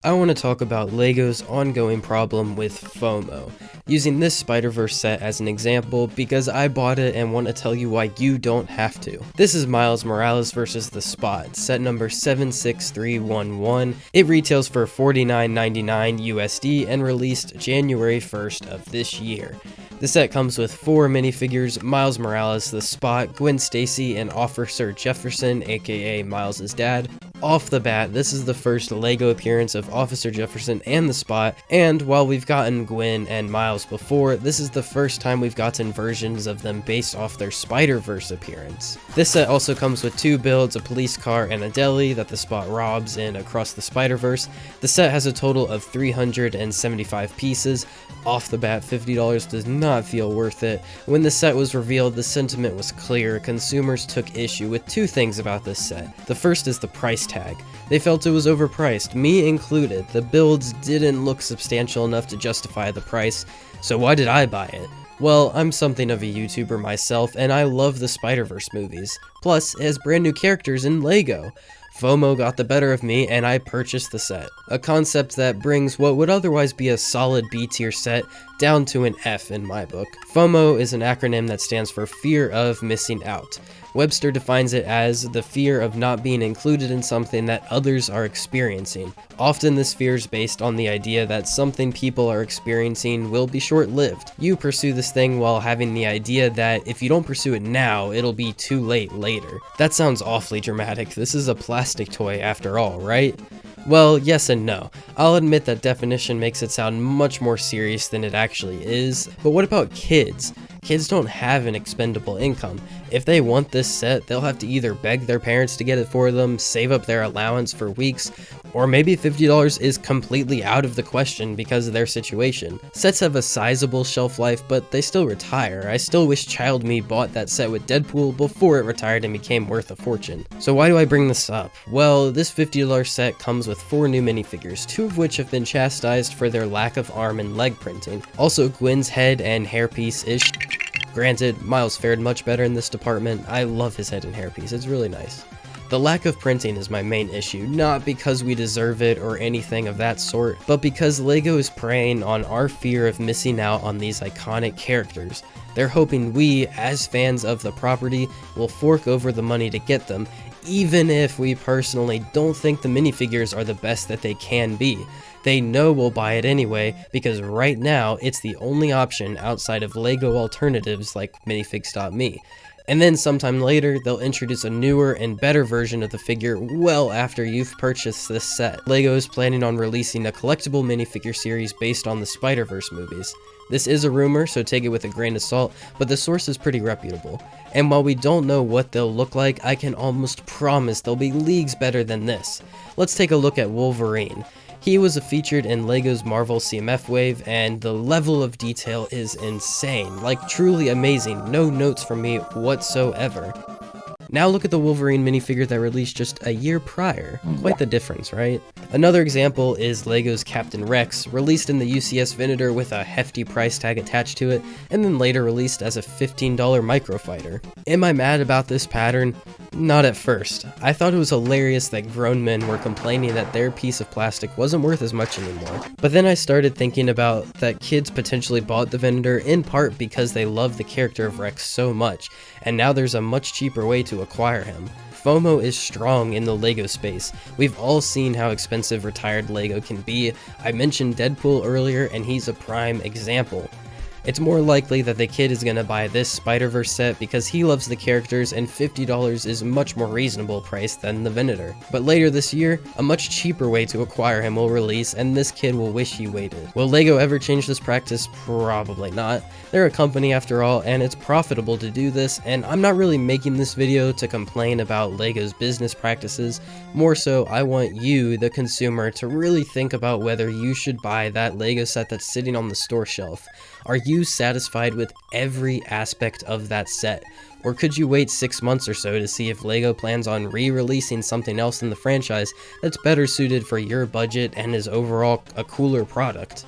I want to talk about LEGO's ongoing problem with FOMO, using this Spider-Verse set as an example because I bought it and want to tell you why you don't have to. This is Miles Morales vs. The Spot, set number 76311. It retails for $49.99 USD and released January 1st of this year. The set comes with 4 minifigures: Miles Morales, the Spot, Gwen Stacy, and Officer Jefferson, aka Miles' dad. Off the bat, this is the first LEGO appearance of Officer Jefferson and the Spot, and while we've gotten Gwen and Miles before, this is the first time we've gotten versions of them based off their Spider-Verse appearance. This set also comes with 2 builds, a police car and a deli that the Spot robs in Across the Spider-Verse. The set has a total of 375 pieces. Off the bat, $50 does not feel worth it. When the set was revealed, the sentiment was clear. Consumers took issue with 2 things about this set. The first is the price tag. They felt it was overpriced, me included. The builds didn't look substantial enough to justify the price, so why did I buy it? Well, I'm something of a YouTuber myself, and I love the Spider-Verse movies. Plus, it has brand new characters in LEGO. FOMO got the better of me, and I purchased the set. A concept that brings what would otherwise be a solid B tier set down to an F in my book. FOMO is an acronym that stands for Fear of Missing Out. Webster defines it as the fear of not being included in something that others are experiencing. Often this fear is based on the idea that something people are experiencing will be short-lived. You pursue this thing while having the idea that if you don't pursue it now, it'll be too late later. That sounds awfully dramatic. This is a plastic toy after all, right? Well, yes and no. I'll admit that definition makes it sound much more serious than it actually is, but what about kids? Kids don't have an expendable income. If they want this set, they'll have to either beg their parents to get it for them, save up their allowance for weeks, or maybe $50 is completely out of the question because of their situation. Sets have a sizable shelf life, but they still retire. I still wish Child Me bought that set with Deadpool before it retired and became worth a fortune. So why do I bring this up? Well, this $50 set comes with 4 new minifigures, 2 of which have been chastised for their lack of arm and leg printing. Also, Gwen's head and hairpiece is Granted, Miles fared much better in this department. I love his head and hairpiece, it's really nice. The lack of printing is my main issue, not because we deserve it or anything of that sort, but because LEGO is preying on our fear of missing out on these iconic characters. They're hoping we, as fans of the property, will fork over the money to get them, even if we personally don't think the minifigures are the best that they can be. They know we'll buy it anyway, because right now it's the only option outside of LEGO alternatives like Minifigs.me. And then sometime later, they'll introduce a newer and better version of the figure well after you've purchased this set. LEGO is planning on releasing a collectible minifigure series based on the Spider-Verse movies. This is a rumor, so take it with a grain of salt, but the source is pretty reputable. And while we don't know what they'll look like, I can almost promise they'll be leagues better than this. Let's take a look at Wolverine. He was featured in LEGO's Marvel CMF wave, and the level of detail is insane, like truly amazing, no notes from me whatsoever. Now look at the Wolverine minifigure that released just a year prior. Quite the difference, right? Another example is LEGO's Captain Rex, released in the UCS Venator with a hefty price tag attached to it, and then later released as a $15 microfighter. Am I mad about this pattern? Not at first. I thought it was hilarious that grown men were complaining that their piece of plastic wasn't worth as much anymore. But then I started thinking about that kids potentially bought the Venator in part because they love the character of Rex so much, and now there's a much cheaper way to acquire him. FOMO is strong in the LEGO space. We've all seen how expensive retired LEGO can be. I mentioned Deadpool earlier, and he's a prime example. It's more likely that the kid is gonna buy this Spider-Verse set because he loves the characters, and $50 is a much more reasonable price than the Venator. But later this year, a much cheaper way to acquire him will release, and this kid will wish he waited. Will LEGO ever change this practice? Probably not. They're a company after all, and it's profitable to do this, and I'm not really making this video to complain about LEGO's business practices. More so, I want you, the consumer, to really think about whether you should buy that LEGO set that's sitting on the store shelf. Are you satisfied with every aspect of that set? Or could you wait 6 months or so to see if LEGO plans on re-releasing something else in the franchise that's better suited for your budget and is overall a cooler product?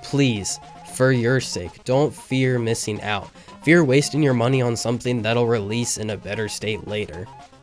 Please, for your sake, don't fear missing out. Fear wasting your money on something that'll release in a better state later.